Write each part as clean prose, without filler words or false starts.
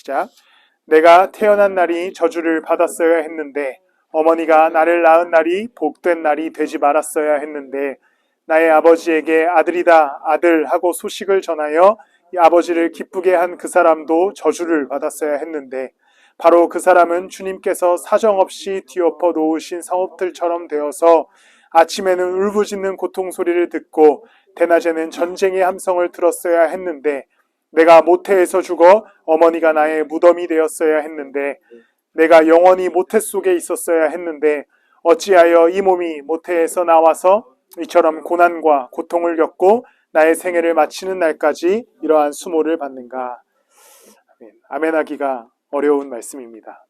시작. 내가 태어난 날이 저주를 받았어야 했는데 어머니가 나를 낳은 날이 복된 날이 되지 말았어야 했는데 나의 아버지에게 아들이다 아들 하고 소식을 전하여 이 아버지를 기쁘게 한 그 사람도 저주를 받았어야 했는데 바로 그 사람은 주님께서 사정없이 뒤엎어 놓으신 성읍들처럼 되어서 아침에는 울부짖는 고통 소리를 듣고 대낮에는 전쟁의 함성을 들었어야 했는데 내가 모태에서 죽어 어머니가 나의 무덤이 되었어야 했는데 내가 영원히 모태 속에 있었어야 했는데 어찌하여 이 몸이 모태에서 나와서 이처럼 고난과 고통을 겪고 나의 생애를 마치는 날까지 이러한 수모를 받는가. 아멘하기가 어려운 말씀입니다.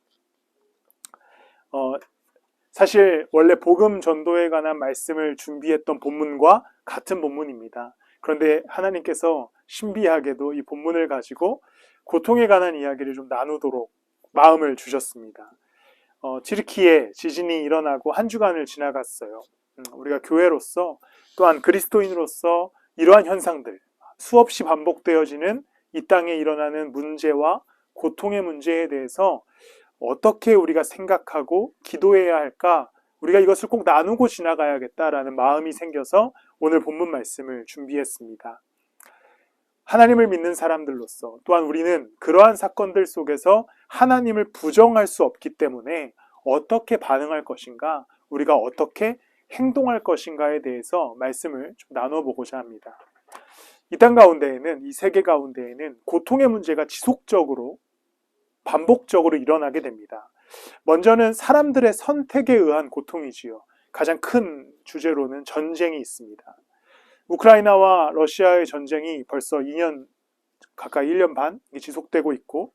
사실 원래 복음 전도에 관한 말씀을 준비했던 본문과 같은 본문입니다. 그런데 하나님께서 신비하게도 이 본문을 가지고 고통에 관한 이야기를 좀 나누도록 마음을 주셨습니다. 튀르키예 지진이 일어나고 한 주간을 지나갔어요. 우리가 교회로서 또한 그리스도인으로서 이러한 현상들, 수없이 반복되어지는 이 땅에 일어나는 문제와 고통의 문제에 대해서 어떻게 우리가 생각하고 기도해야 할까? 우리가 이것을 꼭 나누고 지나가야겠다라는 마음이 생겨서 오늘 본문 말씀을 준비했습니다. 하나님을 믿는 사람들로서 또한 우리는 그러한 사건들 속에서 하나님을 부정할 수 없기 때문에 어떻게 반응할 것인가, 우리가 어떻게 행동할 것인가에 대해서 말씀을 좀 나눠보고자 합니다. 이 땅 가운데에는, 이 세계 가운데에는 고통의 문제가 지속적으로 반복적으로 일어나게 됩니다. 먼저는 사람들의 선택에 의한 고통이지요. 가장 큰 주제로는 전쟁이 있습니다. 우크라이나와 러시아의 전쟁이 벌써 2년 가까이 1년 반 지속되고 있고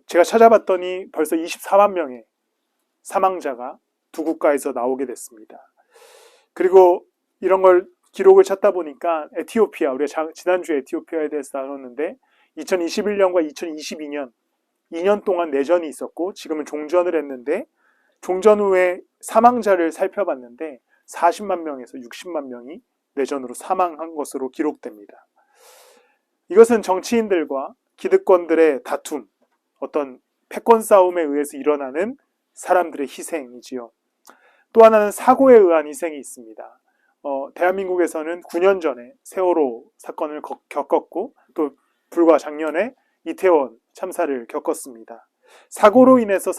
제가 찾아봤더니 벌써 24만 명의 사망자가 두 국가에서 나오게 됐습니다. 그리고 이런 걸 기록을 찾다 보니까 에티오피아, 우리가 지난주에 에티오피아에 대해서 나눴는데 2021년과 2022년 2년 동안 내전이 있었고 지금은 종전을 했는데 종전 후에 사망자를 살펴봤는데 40만 명에서 60만 명이 내전으로 사망한 것으로 기록됩니다. 이것은 정치인들과 기득권들의 다툼, 어떤 패권 싸움에 의해서 일어나는 사람들의 희생이지요. 또 하나는 사고에 의한 희생이 있습니다. 대한민국에서는 9년 전에 세월호 사건을 겪었고 또 불과 작년에 이태원 참사를 겪었습니다. 사고로 인해서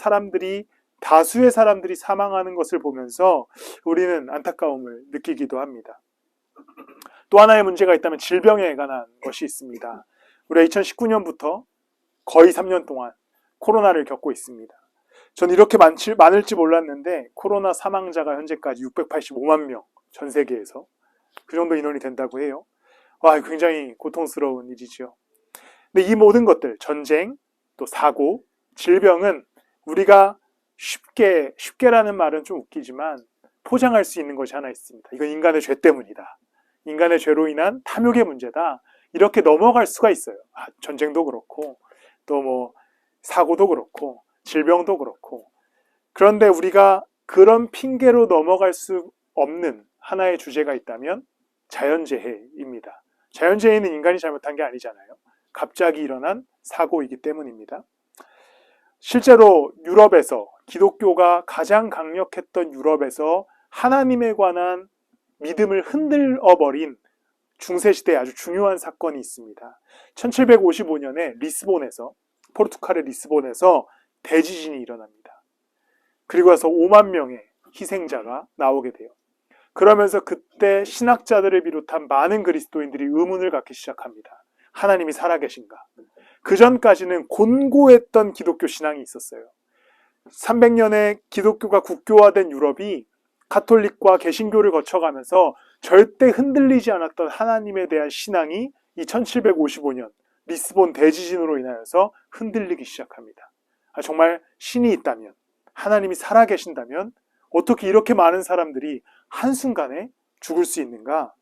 다수의 사람들이 사망하는 것을 보면서 우리는 안타까움을 느끼기도 합니다. 또 하나의 문제가 있다면 질병에 관한 것이 있습니다. 우리가 2019년부터 거의 3년 동안 코로나를 겪고 있습니다. 전 이렇게 많을지 몰랐는데 코로나 사망자가 현재까지 685만 명 전 세계에서 그 정도 인원이 된다고 해요. 와, 굉장히 고통스러운 일이죠. 근데 이 모든 것들, 전쟁, 또 사고, 질병은 우리가 쉽게라는 말은 좀 웃기지만 포장할 수 있는 것이 하나 있습니다. 이건 인간의 죄 때문이다. 인간의 죄로 인한 탐욕의 문제다. 이렇게 넘어갈 수가 있어요. 전쟁도 그렇고 또 사고도 그렇고 질병도 그렇고. 그런데 우리가 그런 핑계로 넘어갈 수 없는 하나의 주제가 있다면 자연재해입니다. 자연재해는 인간이 잘못한 게 아니잖아요. 갑자기 일어난 사고이기 때문입니다. 실제로 유럽에서 기독교가 가장 강력했던 유럽에서 하나님에 관한 믿음을 흔들어버린 중세시대에 아주 중요한 사건이 있습니다. 1755년에 포르투갈의 리스본에서 대지진이 일어납니다. 그리고 나서 5만 명의 희생자가 나오게 돼요. 그러면서 그때 신학자들을 비롯한 많은 그리스도인들이 의문을 갖기 시작합니다. 하나님이 살아계신가? 그 전까지는 곤고했던 기독교 신앙이 있었어요. 300년의 기독교가 국교화된 유럽이 가톨릭과 개신교를 거쳐가면서 절대 흔들리지 않았던 하나님에 대한 신앙이 이 1755년 리스본 대지진으로 인하여서 흔들리기 시작합니다. 정말 신이 있다면, 하나님이 살아계신다면 어떻게 이렇게 많은 사람들이 한순간에 죽을 수 있는가?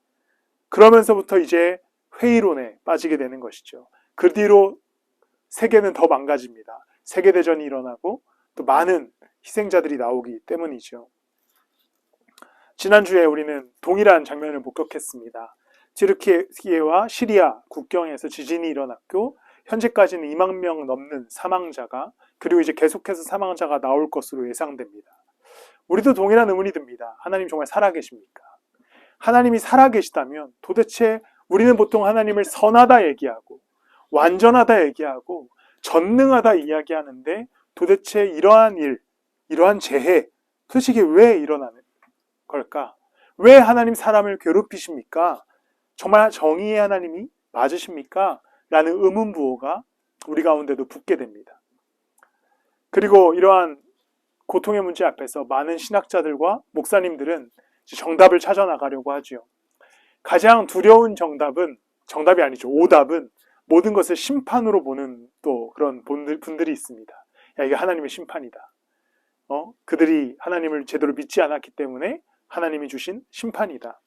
그러면서부터 이제 회의론에 빠지게 되는 것이죠. 그 뒤로 세계는 더 망가집니다. 세계대전이 일어나고 또 많은 희생자들이 나오기 때문이죠. 지난주에 우리는 동일한 장면을 목격했습니다. 튀르키예와 시리아 국경에서 지진이 일어났고 현재까지는 2만 명 넘는 사망자가, 그리고 이제 계속해서 사망자가 나올 것으로 예상됩니다. 우리도 동일한 의문이 듭니다. 하나님 정말 살아계십니까? 하나님이 살아계시다면 도대체 우리는 보통 하나님을 선하다 얘기하고 완전하다 얘기하고 전능하다 이야기하는데, 도대체 이러한 일, 이러한 재해, 도대체 이게 왜 일어나는 걸까? 왜 하나님 사람을 괴롭히십니까? 정말 정의의 하나님이 맞으십니까? 라는 의문부호가 우리 가운데도 붙게 됩니다. 그리고 이러한 고통의 문제 앞에서 많은 신학자들과 목사님들은 정답을 찾아 나가려고 하죠. 가장 두려운 정답이 아니죠. 오답은 모든 것을 심판으로 보는 또 그런 분들이 있습니다. 야, 이게 하나님의 심판이다. 그들이 하나님을 제대로 믿지 않았기 때문에 하나님이 주신 심판이다.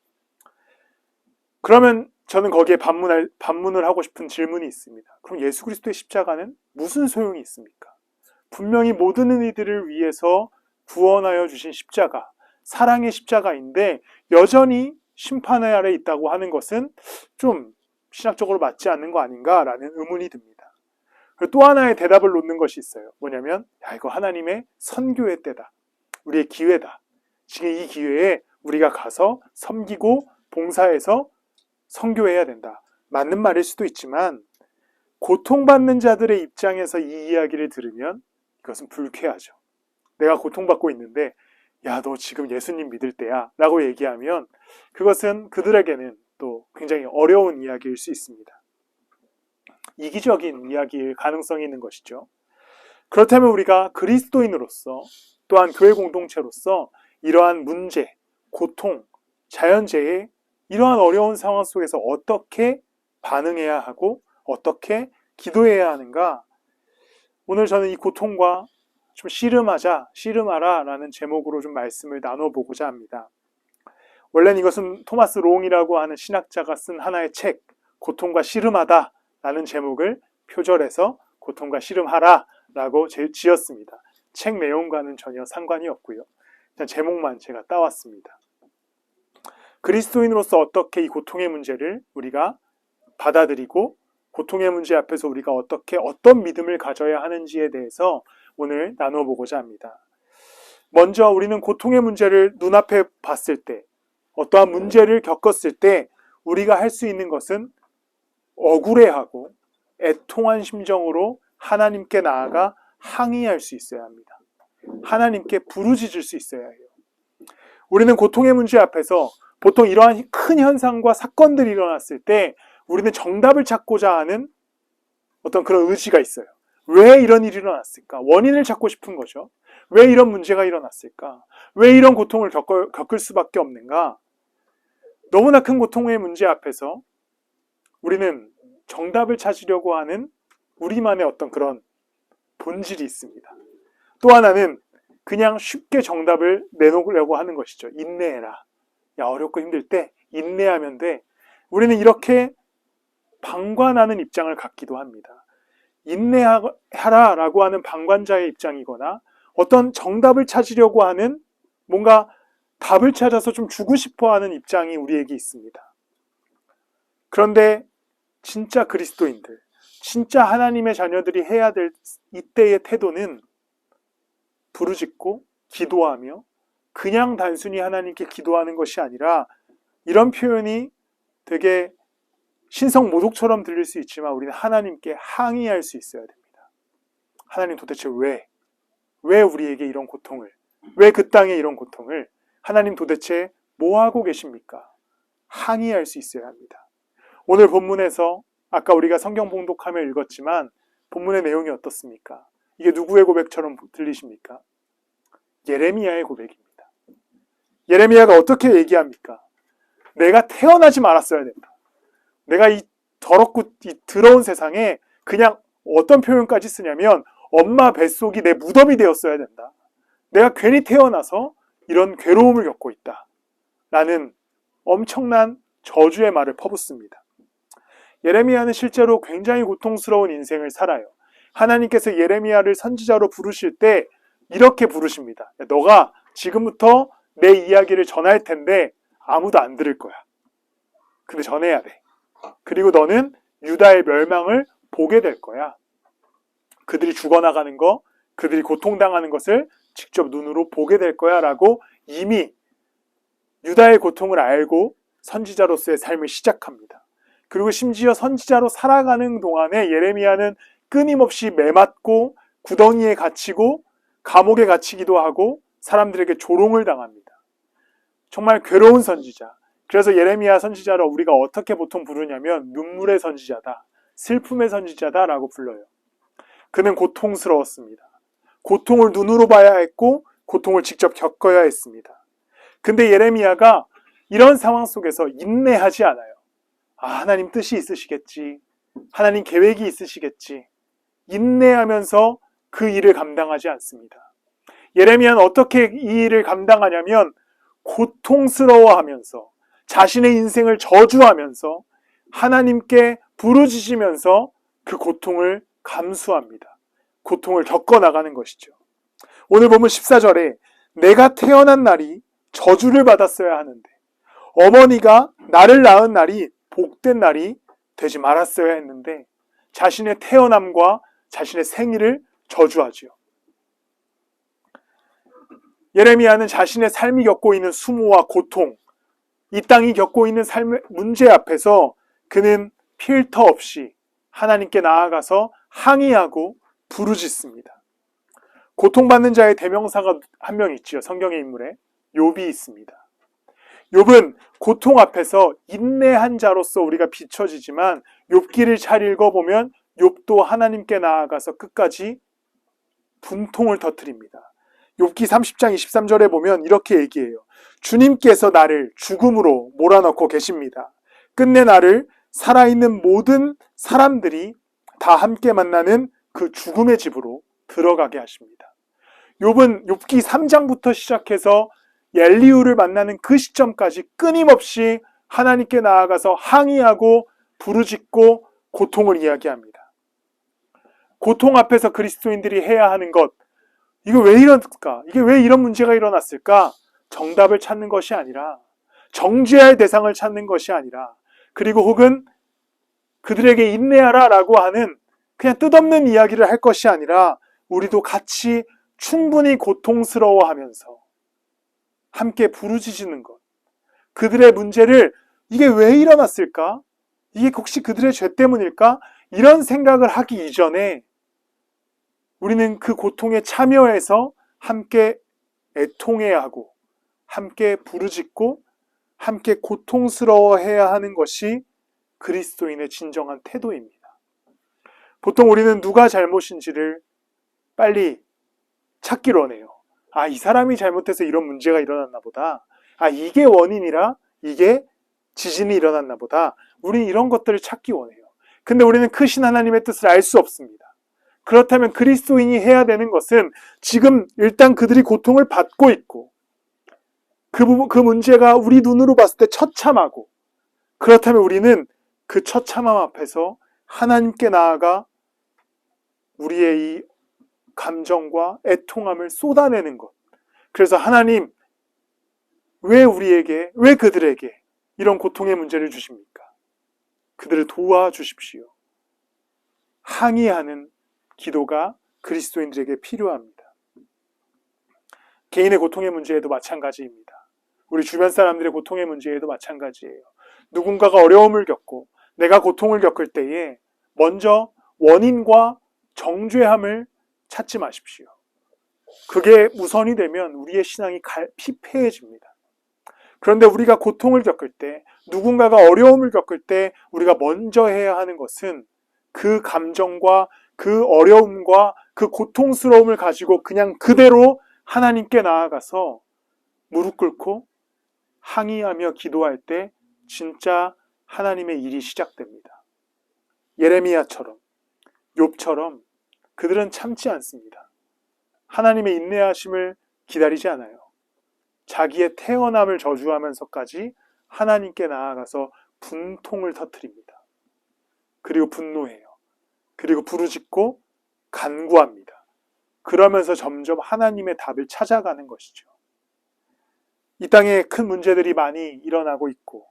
그러면 저는 거기에 반문을 하고 싶은 질문이 있습니다. 그럼 예수 그리스도의 십자가는 무슨 소용이 있습니까? 분명히 모든 이들을 위해서 구원하여 주신 십자가, 사랑의 십자가인데 여전히 심판 아래 있다고 하는 것은 좀 신학적으로 맞지 않는 거 아닌가라는 의문이 듭니다. 그리고 또 하나의 대답을 놓는 것이 있어요. 뭐냐면, 이거 하나님의 선교의 때다. 우리의 기회다. 지금 이 기회에 우리가 가서 섬기고 봉사해서 선교해야 된다. 맞는 말일 수도 있지만 고통받는 자들의 입장에서 이 이야기를 들으면 이것은 불쾌하죠. 내가 고통받고 있는데 야, 너 지금 예수님 믿을 때야 라고 얘기하면 그것은 그들에게는 또 굉장히 어려운 이야기일 수 있습니다. 이기적인 이야기일 가능성이 있는 것이죠. 그렇다면 우리가 그리스도인으로서, 또한 교회 공동체로서 이러한 문제, 고통, 자연재해, 이러한 어려운 상황 속에서 어떻게 반응해야 하고 어떻게 기도해야 하는가? 오늘 저는 이 고통과 좀 씨름하라 라는 제목으로 좀 말씀을 나눠보고자 합니다. 원래는 이것은 토마스 롱이라고 하는 신학자가 쓴 하나의 책, 고통과 씨름하다 라는 제목을 표절해서 고통과 씨름하라 라고 지었습니다. 책 내용과는 전혀 상관이 없고요. 일단 제목만 제가 따왔습니다. 그리스도인으로서 어떻게 이 고통의 문제를 우리가 받아들이고 고통의 문제 앞에서 우리가 어떤 믿음을 가져야 하는지에 대해서 오늘 나눠보고자 합니다. 먼저 우리는 고통의 문제를 눈앞에 봤을 때, 어떠한 문제를 겪었을 때 우리가 할 수 있는 것은 억울해하고 애통한 심정으로 하나님께 나아가 항의할 수 있어야 합니다. 하나님께 부르짖을 수 있어야 해요. 우리는 고통의 문제 앞에서 보통 이러한 큰 현상과 사건들이 일어났을 때 우리는 정답을 찾고자 하는 어떤 그런 의지가 있어요. 왜 이런 일이 일어났을까? 원인을 찾고 싶은 거죠. 왜 이런 문제가 일어났을까? 왜 이런 고통을 겪을 수밖에 없는가? 너무나 큰 고통의 문제 앞에서 우리는 정답을 찾으려고 하는 우리만의 어떤 그런 본질이 있습니다. 또 하나는 그냥 쉽게 정답을 내놓으려고 하는 것이죠. 인내해라. 야, 어렵고 힘들 때 인내하면 돼. 우리는 이렇게 방관하는 입장을 갖기도 합니다. 인내하라 라고 하는 방관자의 입장이거나 어떤 정답을 찾으려고 하는, 뭔가 답을 찾아서 좀 주고 싶어 하는 입장이 우리에게 있습니다. 그런데 진짜 그리스도인들, 진짜 하나님의 자녀들이 해야 될 이때의 태도는 부르짖고 기도하며 그냥 단순히 하나님께 기도하는 것이 아니라, 이런 표현이 되게 신성모독처럼 들릴 수 있지만 우리는 하나님께 항의할 수 있어야 됩니다. 하나님, 도대체 왜 우리에게 이런 고통을, 왜 그 땅에 이런 고통을, 하나님 도대체 뭐 하고 계십니까? 항의할 수 있어야 합니다. 오늘 본문에서 아까 우리가 성경 봉독하며 읽었지만 본문의 내용이 어떻습니까? 이게 누구의 고백처럼 들리십니까? 예레미야의 고백입니다. 예레미야가 어떻게 얘기합니까? 내가 태어나지 말았어야 된다. 내가 이 더럽고 이 더러운 세상에 그냥 어떤 표현까지 쓰냐면 엄마 뱃속이 내 무덤이 되었어야 된다. 내가 괜히 태어나서 이런 괴로움을 겪고 있다. 라는 엄청난 저주의 말을 퍼붓습니다. 예레미야는 실제로 굉장히 고통스러운 인생을 살아요. 하나님께서 예레미야를 선지자로 부르실 때 이렇게 부르십니다. 너가 지금부터 내 이야기를 전할 텐데 아무도 안 들을 거야. 근데 전해야 돼. 그리고 너는 유다의 멸망을 보게 될 거야. 그들이 죽어나가는 거, 그들이 고통당하는 것을 직접 눈으로 보게 될 거야 라고 이미 유다의 고통을 알고 선지자로서의 삶을 시작합니다. 그리고 심지어 선지자로 살아가는 동안에 예레미야는 끊임없이 매맞고 구덩이에 갇히고 감옥에 갇히기도 하고 사람들에게 조롱을 당합니다. 정말 괴로운 선지자. 그래서 예레미야 선지자를 우리가 어떻게 보통 부르냐면 눈물의 선지자다, 슬픔의 선지자다 라고 불러요. 그는 고통스러웠습니다. 고통을 눈으로 봐야 했고 고통을 직접 겪어야 했습니다. 근데 예레미야가 이런 상황 속에서 인내하지 않아요. 하나님 뜻이 있으시겠지, 하나님 계획이 있으시겠지, 인내하면서 그 일을 감당하지 않습니다. 예레미야는 어떻게 이 일을 감당하냐면 고통스러워하면서 자신의 인생을 저주하면서 하나님께 부르짖으면서 그 고통을 감수합니다. 고통을 겪어나가는 것이죠. 오늘 보면 14절에 내가 태어난 날이 저주를 받았어야 하는데 어머니가 나를 낳은 날이 복된 날이 되지 말았어야 했는데 자신의 태어남과 자신의 생일을 저주하지요. 예레미야는 자신의 삶이 겪고 있는 수모와 고통, 이 땅이 겪고 있는 삶의 문제 앞에서 그는 필터 없이 하나님께 나아가서 항의하고 부르짖습니다. 고통받는 자의 대명사가 한 명 있지요. 성경의 인물에 욥이 있습니다. 욥은 고통 앞에서 인내한 자로서 우리가 비춰지지만 욥기를 잘 읽어보면 욥도 하나님께 나아가서 끝까지 분통을 터뜨립니다. 욥기 30장 23절에 보면 이렇게 얘기해요. 주님께서 나를 죽음으로 몰아넣고 계십니다. 끝내 나를 살아있는 모든 사람들이 다 함께 만나는 그 죽음의 집으로 들어가게 하십니다. 욥은 욥기 3장부터 시작해서 엘리후를 만나는 그 시점까지 끊임없이 하나님께 나아가서 항의하고 부르짖고 고통을 이야기합니다. 고통 앞에서 그리스도인들이 해야 하는 것, 이거 왜 이럴까? 이게 왜 이런 문제가 일어났을까? 정답을 찾는 것이 아니라, 정죄할 대상을 찾는 것이 아니라, 그리고 혹은 그들에게 인내하라 라고 하는 그냥 뜻없는 이야기를 할 것이 아니라 우리도 같이 충분히 고통스러워하면서 함께 부르짖는 것, 그들의 문제를 이게 왜 일어났을까? 이게 혹시 그들의 죄 때문일까? 이런 생각을 하기 이전에 우리는 그 고통에 참여해서 함께 애통해야 하고 함께 부르짖고 함께 고통스러워해야 하는 것이 그리스도인의 진정한 태도입니다. 보통 우리는 누가 잘못인지를 빨리 찾기로 해요. 이 사람이 잘못해서 이런 문제가 일어났나 보다. 이게 원인이라 이게 지진이 일어났나 보다. 우리는 이런 것들을 찾기 원해요. 근데 우리는 크신 하나님의 뜻을 알 수 없습니다. 그렇다면 그리스도인이 해야 되는 것은 지금 일단 그들이 고통을 받고 있고 그 문제가 우리 눈으로 봤을 때 처참하고, 그렇다면 우리는 그 처참함 앞에서 하나님께 나아가 우리의 이 감정과 애통함을 쏟아내는 것. 그래서 하나님, 왜 우리에게, 왜 그들에게 이런 고통의 문제를 주십니까? 그들을 도와주십시오. 항의하는 기도가 그리스도인들에게 필요합니다. 개인의 고통의 문제에도 마찬가지입니다. 우리 주변 사람들의 고통의 문제에도 마찬가지예요. 누군가가 어려움을 겪고 내가 고통을 겪을 때에 먼저 원인과 정죄함을 찾지 마십시오. 그게 우선이 되면 우리의 신앙이 피폐해집니다. 그런데 우리가 고통을 겪을 때, 누군가가 어려움을 겪을 때 우리가 먼저 해야 하는 것은 그 감정과 그 어려움과 그 고통스러움을 가지고 그냥 그대로 하나님께 나아가서 무릎 꿇고 항의하며 기도할 때 진짜 하나님의 일이 시작됩니다. 예레미야처럼, 욥처럼 그들은 참지 않습니다. 하나님의 인내하심을 기다리지 않아요. 자기의 태어남을 저주하면서까지 하나님께 나아가서 분통을 터뜨립니다. 그리고 분노해요. 그리고 부르짖고 간구합니다. 그러면서 점점 하나님의 답을 찾아가는 것이죠. 이 땅에 큰 문제들이 많이 일어나고 있고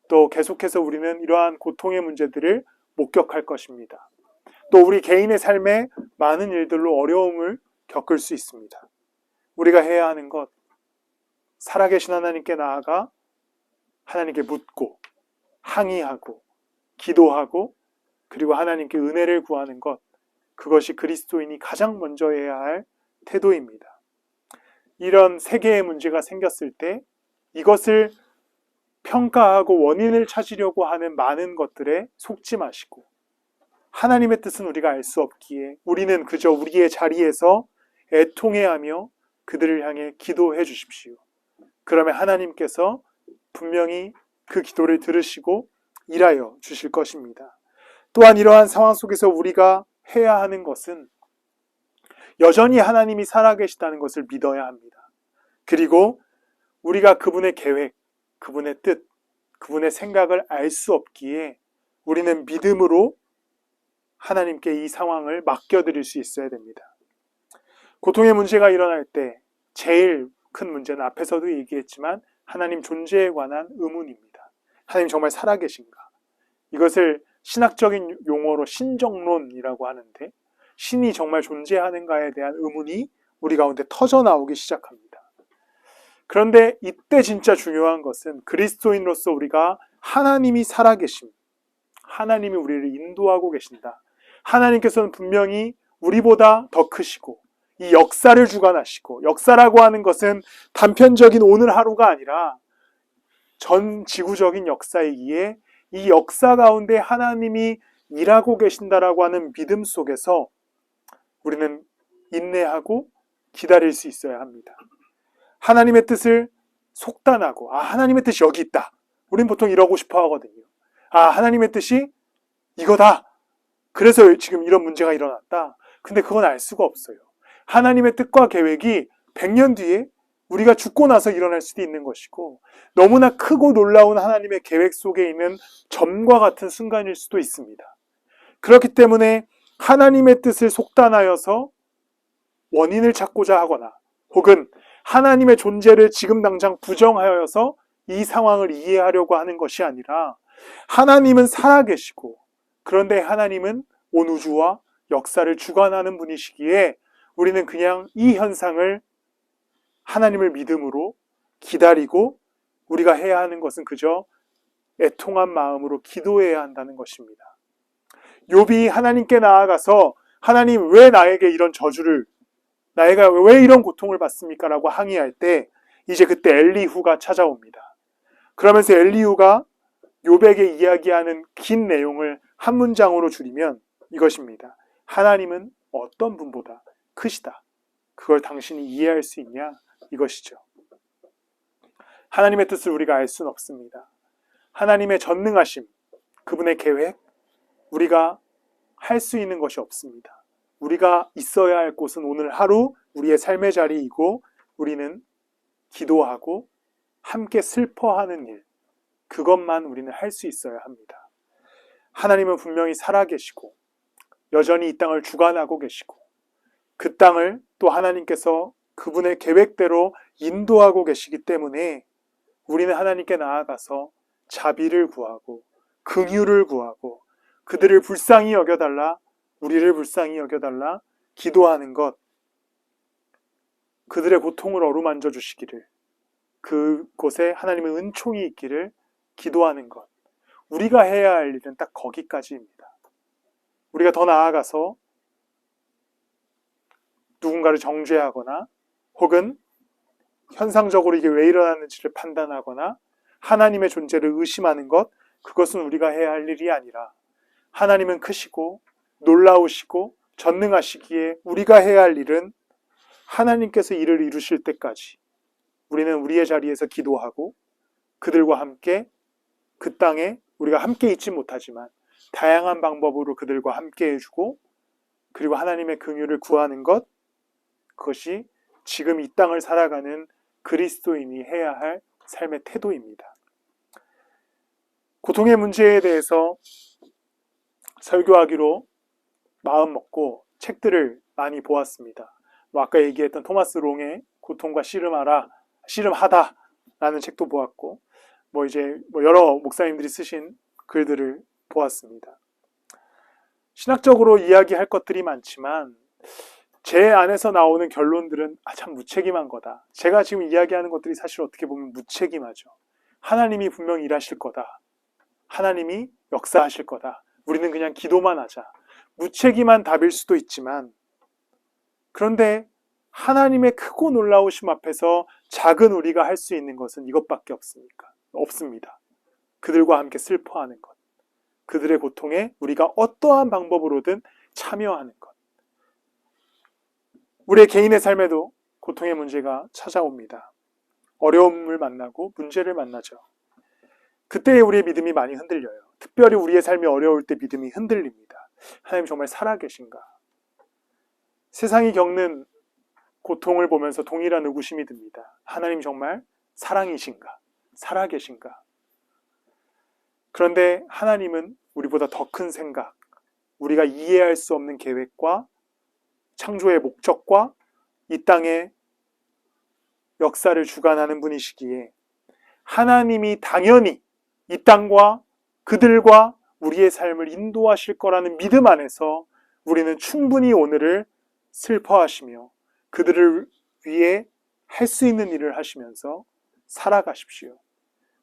또 계속해서 우리는 이러한 고통의 문제들을 목격할 것입니다. 또 우리 개인의 삶에 많은 일들로 어려움을 겪을 수 있습니다. 우리가 해야 하는 것, 살아계신 하나님께 나아가 하나님께 묻고 항의하고 기도하고 그리고 하나님께 은혜를 구하는 것, 그것이 그리스도인이 가장 먼저 해야 할 태도입니다. 이런 세계의 문제가 생겼을 때 이것을 평가하고 원인을 찾으려고 하는 많은 것들에 속지 마시고 하나님의 뜻은 우리가 알 수 없기에 우리는 그저 우리의 자리에서 애통해하며 그들을 향해 기도해 주십시오. 그러면 하나님께서 분명히 그 기도를 들으시고 일하여 주실 것입니다. 또한 이러한 상황 속에서 우리가 해야 하는 것은 여전히 하나님이 살아계시다는 것을 믿어야 합니다. 그리고 우리가 그분의 계획, 그분의 뜻, 그분의 생각을 알 수 없기에 우리는 믿음으로 하나님께 이 상황을 맡겨드릴 수 있어야 됩니다. 고통의 문제가 일어날 때 제일 큰 문제는 앞에서도 얘기했지만 하나님 존재에 관한 의문입니다. 하나님 정말 살아계신가? 이것을 신학적인 용어로 신정론이라고 하는데 신이 정말 존재하는가에 대한 의문이 우리 가운데 터져나오기 시작합니다. 그런데 이때 진짜 중요한 것은 그리스도인으로서 우리가 하나님이 살아계심, 하나님이 우리를 인도하고 계신다. 하나님께서는 분명히 우리보다 더 크시고 이 역사를 주관하시고, 역사라고 하는 것은 단편적인 오늘 하루가 아니라 전 지구적인 역사이기에 이 역사 가운데 하나님이 일하고 계신다라고 하는 믿음 속에서 우리는 인내하고 기다릴 수 있어야 합니다. 하나님의 뜻을 속단하고 하나님의 뜻이 여기 있다. 우린 보통 이러고 싶어 하거든요. 하나님의 뜻이 이거다. 그래서 지금 이런 문제가 일어났다. 근데 그건 알 수가 없어요. 하나님의 뜻과 계획이 100년 뒤에 우리가 죽고 나서 일어날 수도 있는 것이고 너무나 크고 놀라운 하나님의 계획 속에 있는 점과 같은 순간일 수도 있습니다. 그렇기 때문에 하나님의 뜻을 속단하여서 원인을 찾고자 하거나 혹은 하나님의 존재를 지금 당장 부정하여서 이 상황을 이해하려고 하는 것이 아니라 하나님은 살아계시고 그런데 하나님은 온 우주와 역사를 주관하는 분이시기에 우리는 그냥 이 현상을 하나님을 믿음으로 기다리고 우리가 해야 하는 것은 그저 애통한 마음으로 기도해야 한다는 것입니다. 욥이 하나님께 나아가서 하나님 왜 나에게 이런 저주를 나이가 왜 이런 고통을 받습니까? 라고 항의할 때 이제 그때 엘리후가 찾아옵니다. 그러면서 엘리후가 욥에게 이야기하는 긴 내용을 한 문장으로 줄이면 이것입니다. 하나님은 어떤 분보다 크시다. 그걸 당신이 이해할 수 있냐? 이것이죠. 하나님의 뜻을 우리가 알 수는 없습니다. 하나님의 전능하심, 그분의 계획, 우리가 할 수 있는 것이 없습니다. 우리가 있어야 할 곳은 오늘 하루 우리의 삶의 자리이고 우리는 기도하고 함께 슬퍼하는 일, 그것만 우리는 할 수 있어야 합니다. 하나님은 분명히 살아계시고 여전히 이 땅을 주관하고 계시고 그 땅을 또 하나님께서 그분의 계획대로 인도하고 계시기 때문에 우리는 하나님께 나아가서 자비를 구하고 긍휼을 구하고 그들을 불쌍히 여겨달라, 우리를 불쌍히 여겨달라 기도하는 것, 그들의 고통을 어루만져 주시기를, 그곳에 하나님의 은총이 있기를 기도하는 것, 우리가 해야 할 일은 딱 거기까지입니다. 우리가 더 나아가서 누군가를 정죄하거나 혹은 현상적으로 이게 왜 일어났는지를 판단하거나 하나님의 존재를 의심하는 것, 그것은 우리가 해야 할 일이 아니라 하나님은 크시고 놀라우시고 전능하시기에 우리가 해야 할 일은 하나님께서 일을 이루실 때까지 우리는 우리의 자리에서 기도하고 그들과 함께 그 땅에 우리가 함께 있지 못하지만 다양한 방법으로 그들과 함께 해주고 그리고 하나님의 긍휼을 구하는 것, 그것이 지금 이 땅을 살아가는 그리스도인이 해야 할 삶의 태도입니다. 고통의 문제에 대해서 설교하기로 마음먹고 책들을 많이 보았습니다. 아까 얘기했던 토마스 롱의 고통과 씨름하다 라는 책도 보았고 이제 여러 목사님들이 쓰신 글들을 보았습니다. 신학적으로 이야기할 것들이 많지만 제 안에서 나오는 결론들은 참 무책임한 거다. 제가 지금 이야기하는 것들이 사실 어떻게 보면 무책임하죠. 하나님이 분명히 일하실 거다. 하나님이 역사하실 거다. 우리는 그냥 기도만 하자. 무책임한 답일 수도 있지만, 그런데 하나님의 크고 놀라우심 앞에서 작은 우리가 할 수 있는 것은 이것밖에 없습니다. 그들과 함께 슬퍼하는 것. 그들의 고통에 우리가 어떠한 방법으로든 참여하는 것. 우리의 개인의 삶에도 고통의 문제가 찾아옵니다. 어려움을 만나고 문제를 만나죠. 그때 우리의 믿음이 많이 흔들려요. 특별히 우리의 삶이 어려울 때 믿음이 흔들립니다. 하나님 정말 살아계신가? 세상이 겪는 고통을 보면서 동일한 의구심이 듭니다. 하나님 정말 사랑이신가? 살아계신가? 그런데 하나님은 우리보다 더 큰 생각, 우리가 이해할 수 없는 계획과 창조의 목적과 이 땅의 역사를 주관하는 분이시기에 하나님이 당연히 이 땅과 그들과 우리의 삶을 인도하실 거라는 믿음 안에서 우리는 충분히 오늘을 슬퍼하시며 그들을 위해 할 수 있는 일을 하시면서 살아가십시오.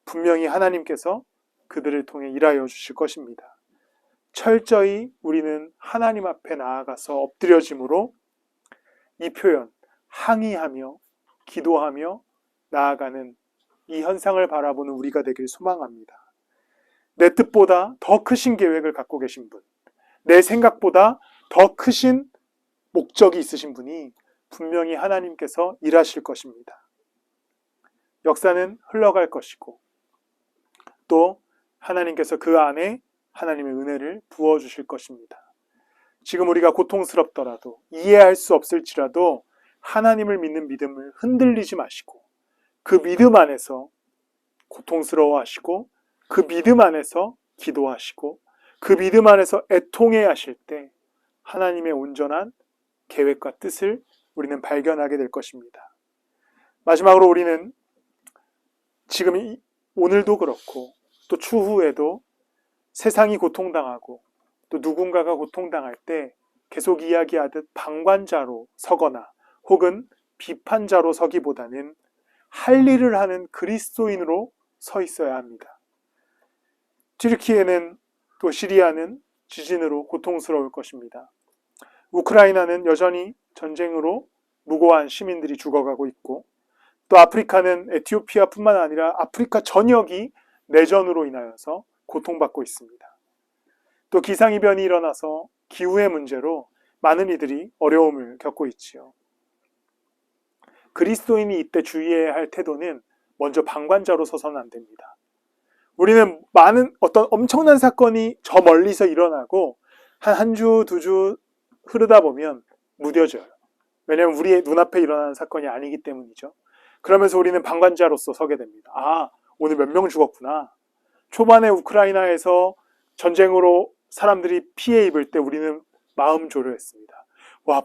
분명히 하나님께서 그들을 통해 일하여 주실 것입니다. 철저히 우리는 하나님 앞에 나아가서 엎드려짐으로 이 표현, 항의하며 기도하며 나아가는 이 현상을 바라보는 우리가 되길 소망합니다. 내 뜻보다 더 크신 계획을 갖고 계신 분, 내 생각보다 더 크신 목적이 있으신 분이 분명히 하나님께서 일하실 것입니다. 역사는 흘러갈 것이고 또 하나님께서 그 안에 하나님의 은혜를 부어주실 것입니다. 지금 우리가 고통스럽더라도 이해할 수 없을지라도 하나님을 믿는 믿음을 흔들리지 마시고 그 믿음 안에서 고통스러워하시고 그 믿음 안에서 기도하시고 그 믿음 안에서 애통해 하실 때 하나님의 온전한 계획과 뜻을 우리는 발견하게 될 것입니다. 마지막으로 우리는 지금 오늘도 그렇고 또 추후에도 세상이 고통당하고 또 누군가가 고통당할 때 계속 이야기하듯 방관자로 서거나 혹은 비판자로 서기보다는 할 일을 하는 그리스도인으로 서 있어야 합니다. 튀르키예는 또 시리아는 지진으로 고통스러울 것입니다. 우크라이나는 여전히 전쟁으로 무고한 시민들이 죽어가고 있고 또 아프리카는 에티오피아뿐만 아니라 아프리카 전역이 내전으로 인하여서 고통받고 있습니다. 또 기상이변이 일어나서 기후의 문제로 많은 이들이 어려움을 겪고 있지요. 그리스도인이 이때 주의해야 할 태도는 먼저 방관자로 서서는 안 됩니다. 우리는 많은 어떤 엄청난 사건이 저 멀리서 일어나고 한 주, 두 주 흐르다 보면 무뎌져요. 왜냐하면 우리의 눈앞에 일어나는 사건이 아니기 때문이죠. 그러면서 우리는 방관자로서 서게 됩니다. 오늘 몇 명 죽었구나. 초반에 우크라이나에서 전쟁으로 사람들이 피해 입을 때 우리는 마음 조려했습니다.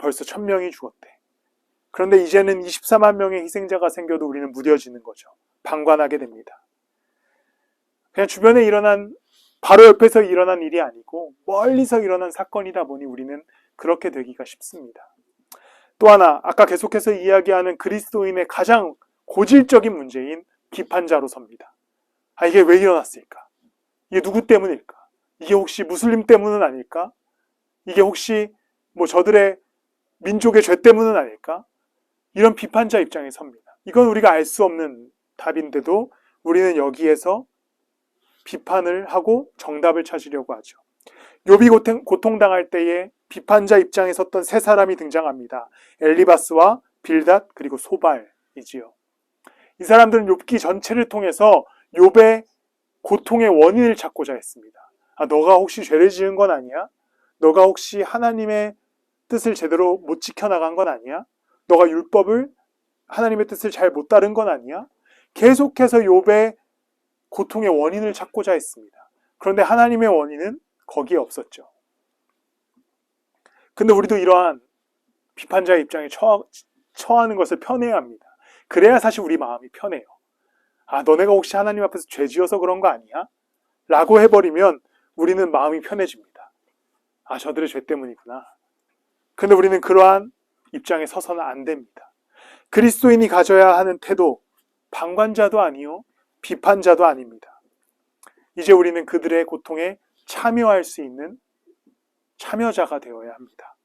벌써 1000명이 죽었대. 그런데 이제는 24만 명의 희생자가 생겨도 우리는 무뎌지는 거죠. 방관하게 됩니다. 그냥 주변에 일어난, 바로 옆에서 일어난 일이 아니고 멀리서 일어난 사건이다 보니 우리는 그렇게 되기가 쉽습니다. 또 하나, 아까 계속해서 이야기하는 그리스도인의 가장 고질적인 문제인 비판자로 섭니다. 이게 왜 일어났을까? 이게 누구 때문일까? 이게 혹시 무슬림 때문은 아닐까? 이게 혹시 저들의 민족의 죄 때문은 아닐까? 이런 비판자 입장에 섭니다. 이건 우리가 알 수 없는 답인데도 우리는 여기에서 비판을 하고 정답을 찾으려고 하죠. 욥이 고통당할 때에 비판자 입장에 섰던 세 사람이 등장합니다. 엘리바스와 빌닷 그리고 소발이지요. 이 사람들은 욥기 전체를 통해서 욥의 고통의 원인을 찾고자 했습니다. 너가 혹시 죄를 지은 건 아니야? 너가 혹시 하나님의 뜻을 제대로 못 지켜나간 건 아니야? 너가 율법을 하나님의 뜻을 잘 못 따른 건 아니야? 계속해서 욥의 고통의 원인을 찾고자 했습니다. 그런데 하나님의 원인은 거기에 없었죠. 근데 우리도 이러한 비판자의 입장에 처하는 것을 편해야 합니다. 그래야 사실 우리 마음이 편해요. 너네가 혹시 하나님 앞에서 죄 지어서 그런 거 아니야? 라고 해버리면 우리는 마음이 편해집니다. 아, 저들의 죄 때문이구나. 근데 우리는 그러한 입장에 서서는 안 됩니다. 그리스도인이 가져야 하는 태도, 방관자도 아니요, 비판자도 아닙니다. 이제 우리는 그들의 고통에 참여할 수 있는 참여자가 되어야 합니다.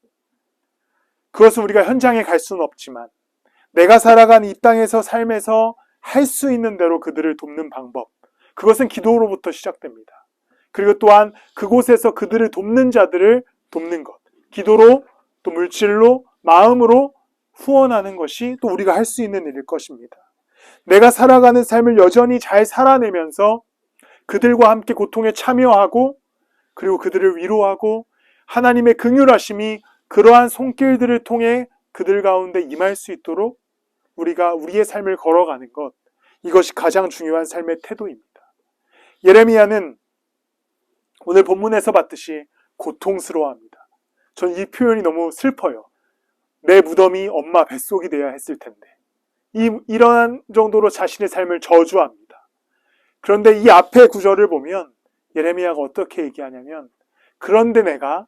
그것은 우리가 현장에 갈 수는 없지만 내가 살아간 이 땅에서 삶에서 할 수 있는 대로 그들을 돕는 방법, 그것은 기도로부터 시작됩니다. 그리고 또한 그곳에서 그들을 돕는 자들을 돕는 것, 기도로 또 물질로 마음으로 후원하는 것이 또 우리가 할 수 있는 일일 것입니다. 내가 살아가는 삶을 여전히 잘 살아내면서 그들과 함께 고통에 참여하고 그리고 그들을 위로하고 하나님의 긍휼하심이 그러한 손길들을 통해 그들 가운데 임할 수 있도록 우리가 우리의 삶을 걸어가는 것, 이것이 가장 중요한 삶의 태도입니다. 예레미야는 오늘 본문에서 봤듯이 고통스러워합니다. 전 이 표현이 너무 슬퍼요. 내 무덤이 엄마 뱃속이 돼야 했을 텐데. 이러한 정도로 자신의 삶을 저주합니다. 그런데 이 앞의 구절을 보면 예레미야가 어떻게 얘기하냐면, 그런데 내가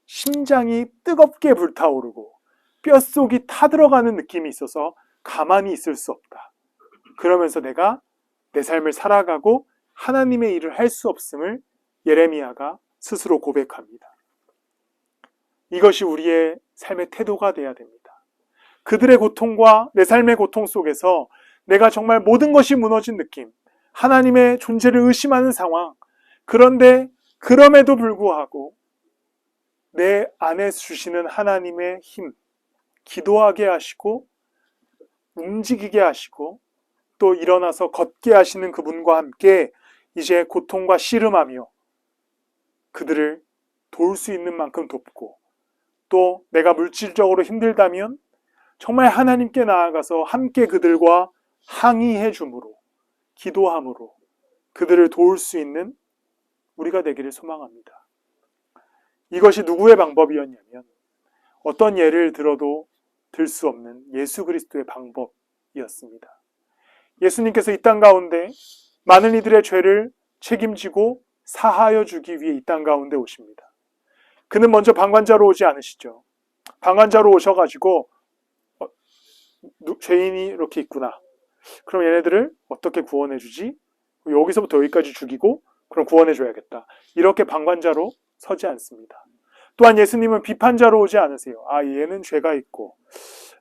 심장이 뜨겁게 불타오르고 뼛속이 타들어가는 느낌이 있어서 가만히 있을 수 없다. 그러면서 내가 내 삶을 살아가고 하나님의 일을 할 수 없음을 예레미야가 스스로 고백합니다. 이것이 우리의 삶의 태도가 되어야 됩니다. 그들의 고통과 내 삶의 고통 속에서 내가 정말 모든 것이 무너진 느낌, 하나님의 존재를 의심하는 상황, 그런데 그럼에도 불구하고 내 안에 주시는 하나님의 힘, 기도하게 하시고 움직이게 하시고 또 일어나서 걷게 하시는 그분과 함께 이제 고통과 씨름하며 그들을 도울 수 있는 만큼 돕고, 또 내가 물질적으로 힘들다면 정말 하나님께 나아가서 함께 그들과 항의해 줌으로, 기도함으로 그들을 도울 수 있는 우리가 되기를 소망합니다. 이것이 누구의 방법이었냐면 어떤 예를 들어도 들 수 없는 예수 그리스도의 방법이었습니다. 예수님께서 이 땅 가운데 많은 이들의 죄를 책임지고 사하여 주기 위해 이 땅 가운데 오십니다. 그는 먼저 방관자로 오지 않으시죠. 방관자로 오셔가지고 죄인이 이렇게 있구나. 그럼 얘네들을 어떻게 구원해 주지? 여기서부터 여기까지 죽이고 그럼 구원해 줘야겠다. 이렇게 방관자로 서지 않습니다. 또한 예수님은 비판자로 오지 않으세요. 아, 얘는 죄가 있고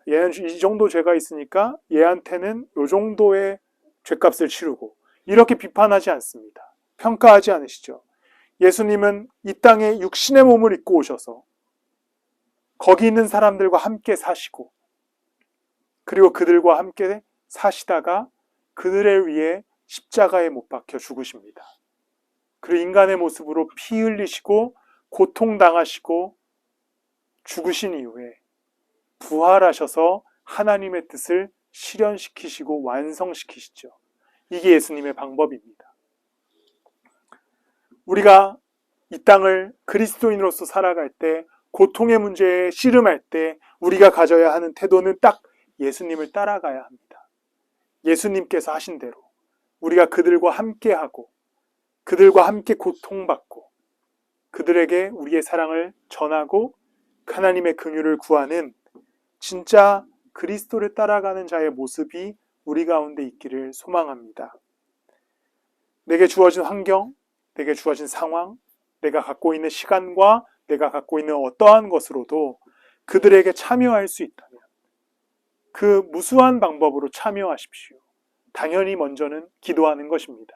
얘는 이 정도 죄가 있으니까 얘한테는 이 정도의 죄값을 치르고, 이렇게 비판하지 않습니다. 평가하지 않으시죠. 예수님은 이 땅에 육신의 몸을 입고 오셔서 거기 있는 사람들과 함께 사시고 그리고 그들과 함께 사시다가 그들을 위해 십자가에 못 박혀 죽으십니다. 그리고 인간의 모습으로 피 흘리시고 고통당하시고 죽으신 이후에 부활하셔서 하나님의 뜻을 실현시키시고 완성시키시죠. 이게 예수님의 방법입니다. 우리가 이 땅을 그리스도인으로서 살아갈 때, 고통의 문제에 씨름할 때 우리가 가져야 하는 태도는 딱 예수님을 따라가야 합니다. 예수님께서 하신 대로 우리가 그들과 함께하고 그들과 함께 고통받고 그들에게 우리의 사랑을 전하고 하나님의 긍휼을 구하는 진짜 그리스도를 따라가는 자의 모습이 우리 가운데 있기를 소망합니다. 내게 주어진 환경, 내게 주어진 상황, 내가 갖고 있는 시간과 내가 갖고 있는 어떠한 것으로도 그들에게 참여할 수 있다면 그 무수한 방법으로 참여하십시오. 당연히 먼저는 기도하는 것입니다.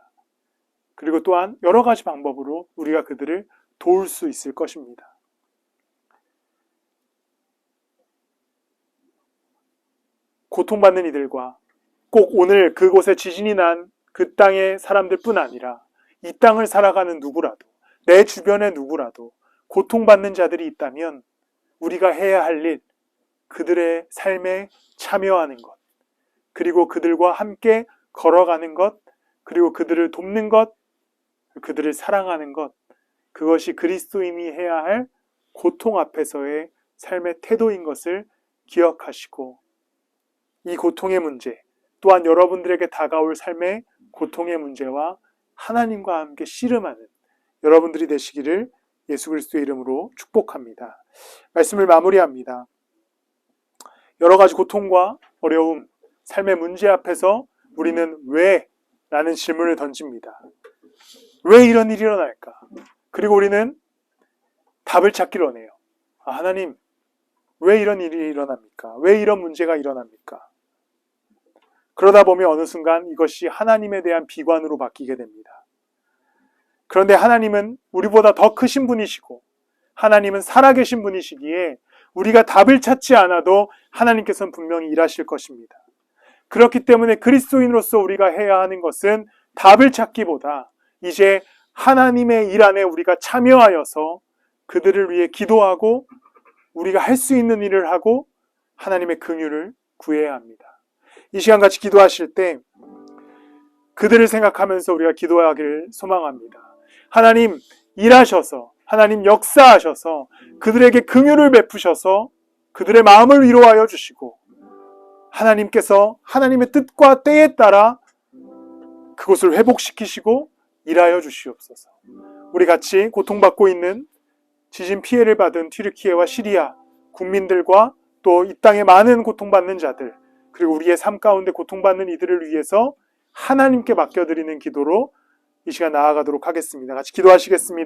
그리고 또한 여러 가지 방법으로 우리가 그들을 도울 수 있을 것입니다. 고통받는 이들과 꼭 오늘 그곳에 지진이 난 그 땅의 사람들뿐 아니라 이 땅을 살아가는 누구라도, 내 주변의 누구라도 고통받는 자들이 있다면 우리가 해야 할 일, 그들의 삶에 참여하는 것, 그리고 그들과 함께 걸어가는 것, 그리고 그들을 돕는 것, 그들을 사랑하는 것, 그것이 그리스도인이 해야 할 고통 앞에서의 삶의 태도인 것을 기억하시고, 이 고통의 문제, 또한 여러분들에게 다가올 삶의 고통의 문제와 하나님과 함께 씨름하는 여러분들이 되시기를 예수 그리스도의 이름으로 축복합니다. 말씀을 마무리합니다. 여러 가지 고통과 어려움, 삶의 문제 앞에서 우리는 왜? 라는 질문을 던집니다. 왜 이런 일이 일어날까? 그리고 우리는 답을 찾기로 하네요. 하나님, 왜 이런 일이 일어납니까? 왜 이런 문제가 일어납니까? 그러다 보면 어느 순간 이것이 하나님에 대한 비관으로 바뀌게 됩니다. 그런데 하나님은 우리보다 더 크신 분이시고 하나님은 살아계신 분이시기에 우리가 답을 찾지 않아도 하나님께서는 분명히 일하실 것입니다. 그렇기 때문에 그리스도인으로서 우리가 해야 하는 것은 답을 찾기보다 이제 하나님의 일 안에 우리가 참여하여서 그들을 위해 기도하고 우리가 할 수 있는 일을 하고 하나님의 긍휼을 구해야 합니다. 이 시간 같이 기도하실 때 그들을 생각하면서 우리가 기도하기를 소망합니다. 하나님 일하셔서 하나님 역사하셔서 그들에게 긍휼을 베푸셔서 그들의 마음을 위로하여 주시고 하나님께서 하나님의 뜻과 때에 따라 그곳을 회복시키시고 일하여 주시옵소서. 우리 같이 고통받고 있는 지진 피해를 받은 튀르키예와 시리아 국민들과 또 이 땅에 많은 고통받는 자들 그리고 우리의 삶 가운데 고통받는 이들을 위해서 하나님께 맡겨드리는 기도로 이 시간 나아가도록 하겠습니다. 같이 기도하시겠습니다.